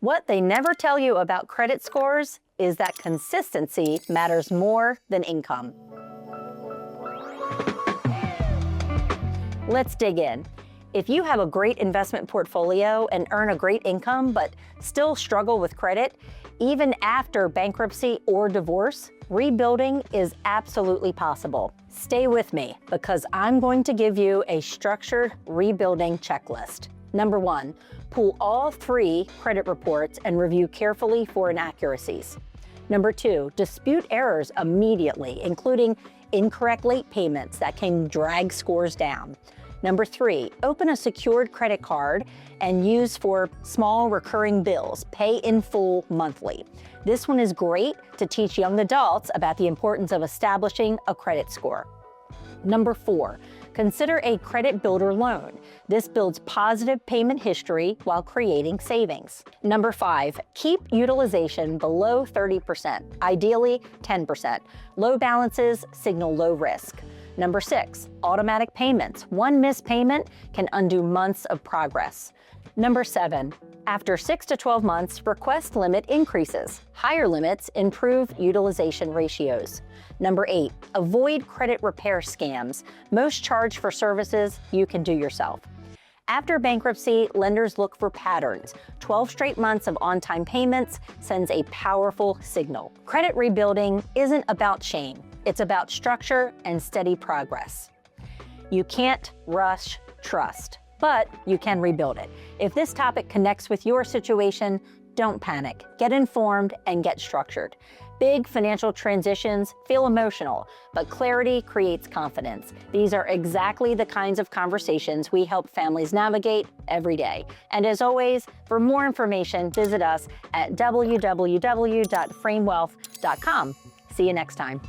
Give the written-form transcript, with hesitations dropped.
What they never tell you about credit scores is that consistency matters more than income. Let's dig in. If you have a great investment portfolio and earn a great income but still struggle with credit, even after bankruptcy or divorce, rebuilding is absolutely possible. Stay with me because I'm going to give you a structured rebuilding checklist. Number 1, pull all 3 credit reports and review carefully for inaccuracies. Number 2, dispute errors immediately, including incorrect late payments that can drag scores down. Number 3, open a secured credit card and use for small recurring bills. Pay in full monthly. This one is great to teach young adults about the importance of establishing a credit score. Number 4, consider a credit builder loan. This builds positive payment history while creating savings. Number 5, keep utilization below 30%, ideally 10%. Low balances signal low risk. Number 6, automatic payments. One missed payment can undo months of progress. Number 7, after 6 to 12 months, request limit increases. Higher limits improve utilization ratios. Number 8, avoid credit repair scams. Most charge for services you can do yourself. After bankruptcy, lenders look for patterns. 12 straight months of on-time payments sends a powerful signal. Credit rebuilding isn't about shame. It's about structure and steady progress. You can't rush trust, but you can rebuild it. If this topic connects with your situation, don't panic. Get informed and get structured. Big financial transitions feel emotional, but clarity creates confidence. These are exactly the kinds of conversations we help families navigate every day. And as always, for more information, visit us at www.framewealth.com. See you next time.